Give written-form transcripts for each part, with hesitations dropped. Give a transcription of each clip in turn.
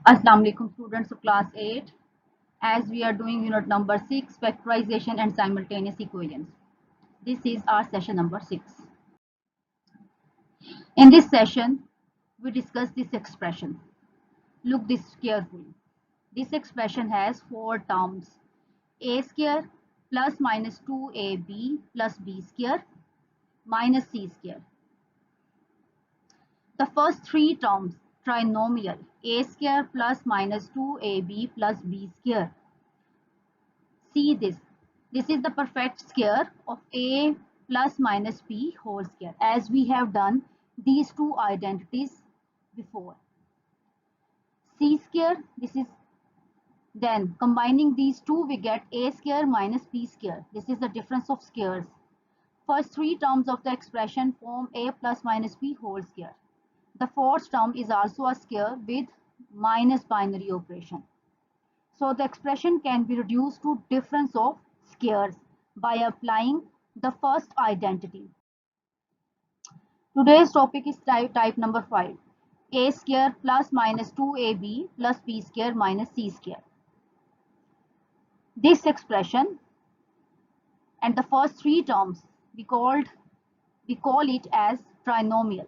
Assalamu alaikum students of class 8. As we are doing unit number 6, factorization and simultaneous equations. This is our session number 6. In this session, we discuss this expression. Look this carefully. This expression has 4 terms. A square plus minus 2ab plus b square minus c square. The first 3 terms, trinomial, a square plus minus 2ab plus b square. See this. This is the perfect square of a plus minus b whole square, as we have done these two identities before. C square, this is then combining these two we get a square minus b square. This is the difference of squares. First 3 terms of the expression form a plus minus b whole square. The fourth term is also a square with minus binary operation. So the expression can be reduced to difference of squares by applying the first identity. Today's topic is type number 5. A square plus minus 2ab plus b square minus c square. This expression and the first 3 terms we call it as trinomial.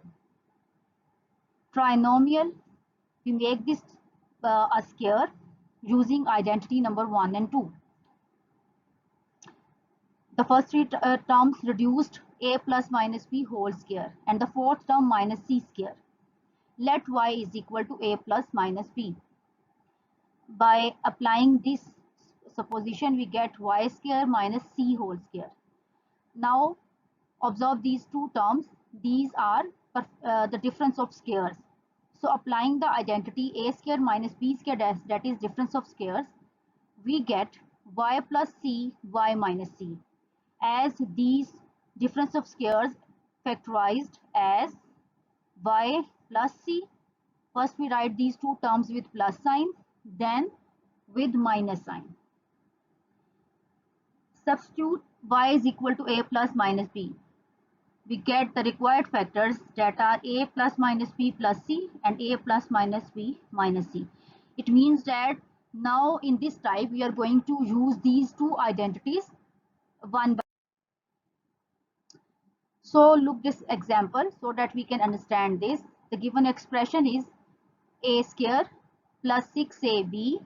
Trinomial, we make this a square using identity number 1 and 2. The first 3 terms reduced a plus minus b whole square and the fourth term minus c square. Let y is equal to a plus minus b. By applying this supposition, we get y square minus c whole square. Now observe these two terms. These are the difference of squares. So applying the identity a square minus b square, that is difference of squares, we get y plus c, y minus c. As these difference of squares factorized as y plus c. First we write these two terms with plus sign, then with minus sign. Substitute y is equal to a plus minus b. We get the required factors that are a plus minus b plus c and a plus minus b minus c. It means that now in this type we are going to use these two identities one by. So look this example so that we can understand this. The given expression is a square plus 6ab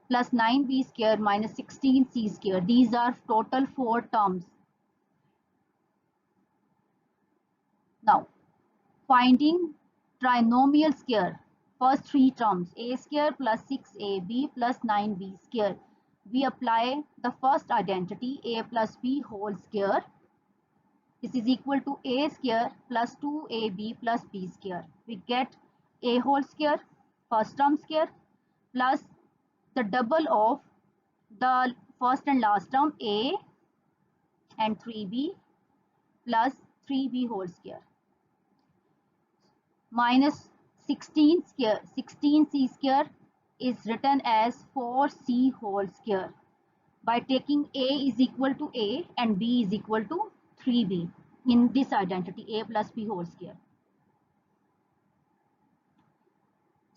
plus 9b square minus 16c square. These are total 4 terms. Now finding trinomial square. First 3 terms, a square plus 6ab plus 9b square. We apply the first identity a plus b whole square. This is equal to a square plus 2ab plus b square. We get a whole square, first term square, plus the double of the first and last term a and 3b plus 3b whole square minus 16 square. 16c square is written as 4c whole square by taking a is equal to a and b is equal to 3b in this identity a plus b whole square.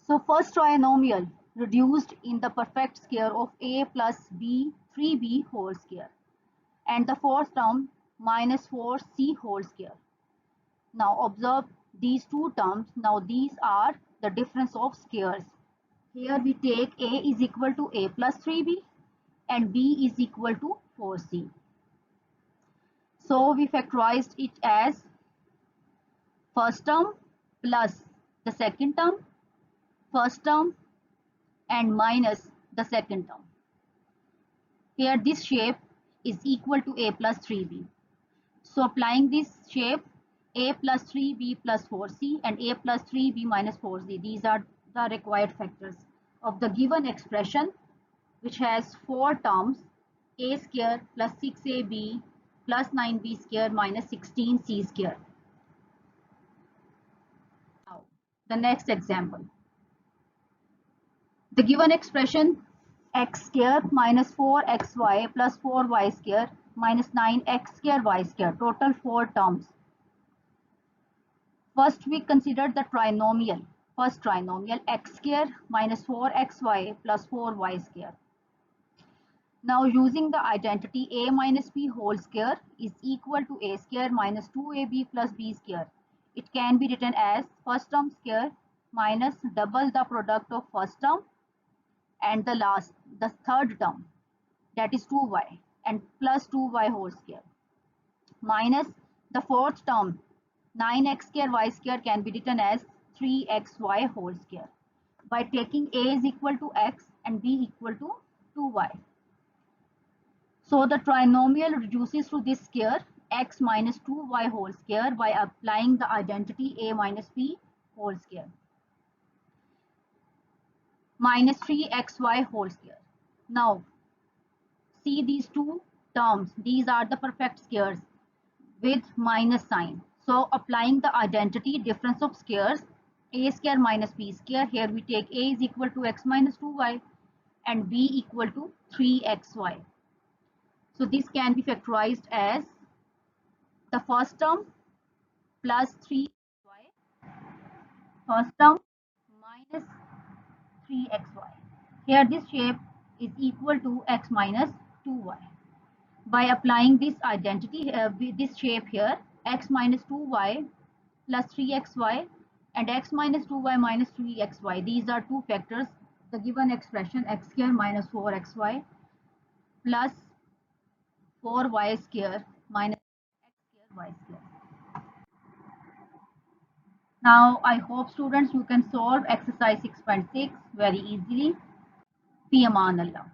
So first trinomial reduced in the perfect square of a plus b 3b whole square and the fourth term minus 4c whole square. Now observe these two terms. Now these are the difference of squares. Here we take a is equal to a plus 3b and b is equal to 4c. So we factorized it as first term plus the second term, first term and minus the second term. Here this shape is equal to a plus 3b. So applying this shape, a plus 3b plus 4c and a plus 3b minus 4c. These are the required factors of the given expression, which has 4 terms, a square plus 6ab plus 9b square minus 16c square. Now, the next example. The given expression x square minus 4xy plus 4y square minus 9x square y square, total 4 terms. First we consider the trinomial. first trinomial x square minus 4xy plus 4y square. Now using the identity a minus b whole square is equal to a square minus 2ab plus b square. It can be written as first term square minus double the product of first term and the third term, that is 2y, and plus 2y whole square, minus the fourth term 9x square y square can be written as 3xy whole square by taking a is equal to x and b equal to 2y. So the trinomial reduces to this square x minus 2y whole square by applying the identity a minus b whole square minus 3xy whole square. Now see these two terms, these are the perfect squares with minus sign. So applying the identity difference of squares a square minus b square, here we take a is equal to x minus 2y and b equal to 3xy. So this can be factorized as the first term plus 3y, first term minus 3xy. Here this shape is equal to x minus 2y. By applying this identity, this shape here, x minus 2y plus 3xy and x minus 2y minus 3xy. These are two factors. The given expression x square minus 4xy plus 4y square minus x square y square. Now I hope students you can solve exercise 6.6 very easily. Fi Aman Allah.